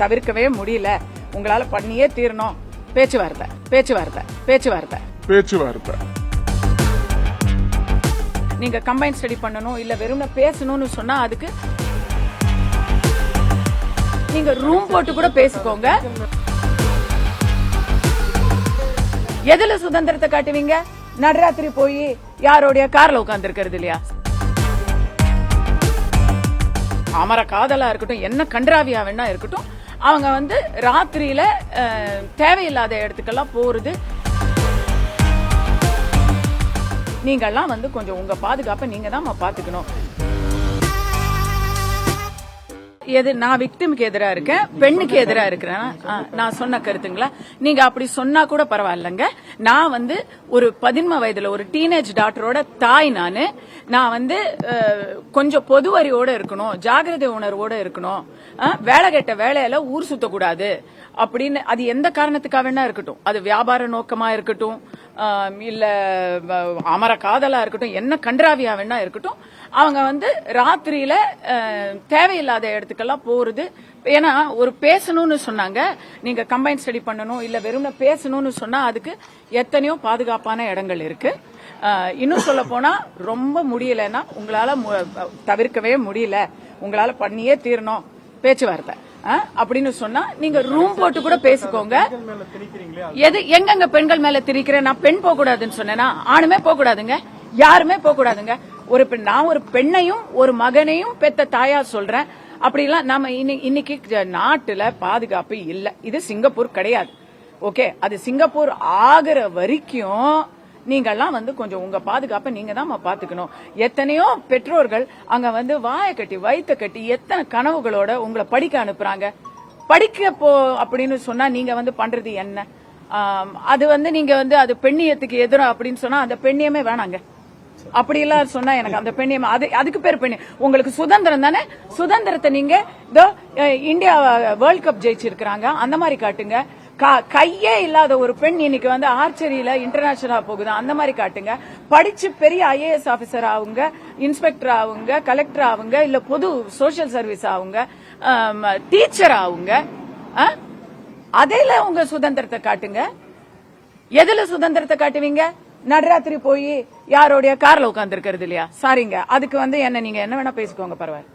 தவிர்க்கவே முடியல, உங்களால பண்ணியே தீரணும். பேச்சுவார்த்தை பேச்சுவார்த்தை பேச்சுவார்த்தை பேச்சுவார்த்தை. நீங்க கம்பைன் ஸ்டடி பண்ணணும் இல்ல வெறும் பேசணும்னு சொன்னா அதுக்கு நீங்க ரூம் போட்டு கூட பேசிக்கோங்க. எதுல சுதந்திரத்தை காட்டுவீங்க? நடுராத்திரி போய் யாரோடைய கார்ல உட்கார்ந்து இருக்கிறது இல்லையா? அமர காதலா இருக்கட்டும், என்ன கன்றாவியா வேணா இருக்கட்டும், அவங்க ராத்திரியில தேவையில்லாத இடத்துக்கெல்லாம் போறது. நீங்கெல்லாம் கொஞ்சம் உங்க பாதுகாப்பை நீங்க தான் பாத்துக்கணும். எது நான் விக்டிமுக்கு எதிரா இருக்கேன், பெண்ணுக்கு எதிரா இருக்கிறேன் நான் சொன்ன கருத்துங்களா? நீங்க அப்படி சொன்னா கூட பரவாயில்லைங்க. நான் ஒரு 13 வயதுல ஒரு டீனேஜ் டாக்டரோட தாய். நான் கொஞ்சம் பொது அறிவோட இருக்கணும், ஜாகிரதை உணர்வோட இருக்கணும். வேலை கெட்ட வேலையில ஊர் சுத்தக்கூடாது அப்படின்னு அது எந்த காரணத்துக்காக வேணா இருக்கட்டும், அது வியாபார நோக்கமா இருக்கட்டும், இல்ல அமர காதலா இருக்கட்டும், என்ன கன்றாவியா வேணா இருக்கட்டும், அவங்க ராத்திரியில தேவையில்லாத இடத்துக்கெல்லாம் போறது. ஏன்னா ஒரு பேசணும்னு சொன்னாங்க, நீங்க கம்பைன் ஸ்டடி பண்ணணும் இல்ல வெறும் பேசணும்னு சொன்னா அதுக்கு எத்தனையோ பாதுகாப்பான இடங்கள் இருக்கு. இன்னும் சொல்ல போனா ரொம்ப முடியலன்னா, உங்களால தவிர்க்கவே முடியல, உங்களால பண்ணியே தீரணும் பேச்சுவார்த்தை அப்படின்னு சொன்னா நீங்க ரூம் போட்டு கூட பேசிக்கோங்க. எது எங்கெங்க பெண்கள் மேல திரிக்கிறேன்? நான் பெண் போக கூடாதுன்னு சொன்னேன்னா ஆணுமே போக கூடாதுங்க, யாருமே போக கூடாதுங்க. நான் ஒரு பெண்ணையும் ஒரு மகனையும் பெத்த தாயா சொல்றேன். அப்படிலாம் நாம இன்னைக்கு நாட்டுல பாதுகாப்பு இல்ல. இது சிங்கப்பூர் கிடையாது. ஓகே, அது சிங்கப்பூர் ஆகிற வரைக்கும் நீங்கெல்லாம் கொஞ்சம் உங்க பாதுகாப்பை நீங்க தான் பாத்துக்கணும். எத்தனையோ பெற்றோர்கள் அங்க வாயை கட்டி வயிற்ற கட்டி எத்தனை கனவுகளோட உங்களை படிக்க அனுப்புறாங்க. படிக்க போ அப்படின்னு சொன்னா நீங்க பண்றது என்ன? அது நீங்க அது பெண்ணியத்துக்கு எதிராக அப்படின்னு சொன்னா அந்த பெண்ணியமே வேணாங்க. அப்படி எல்லாம் சொன்னா எனக்கு அந்த பெண்ணியம் அதுக்கு பேர் பெண்ணியம். உங்களுக்கு சுதந்திரம் தானே, சுதந்திரத்தை நீங்க இந்தியா வேர்ல்ட் கப் ஜெயிச்சிருக்கிறாங்க அந்த மாதிரி காட்டுங்க. கையே இல்லாத ஒரு பெண் இன்னைக்கு ஆர்ச்சரியில இன்டர்நேஷனல் போகுது அந்த மாதிரி காட்டுங்க. படிச்சு பெரிய IAS ஆபீசர் ஆகுங்க, இன்ஸ்பெக்டர் ஆகுங்க, கலெக்டர் ஆகுங்க, இல்ல பொது சோசியல் சர்வீஸ் ஆகுங்க, டீச்சர் ஆகுங்க. அதில உங்க சுதந்திரத்தை காட்டுங்க. எதுல சுதந்திரத்தை காட்டுவீங்க? நடுராத்திரி போய் யாரோடைய கார்ல உட்கார்ந்து இருக்கிறது இல்லையா? சாரிங்க, அதுக்கு என்ன நீங்க என்ன வேணா பேசிக்கோங்க, பரவாயில்ல.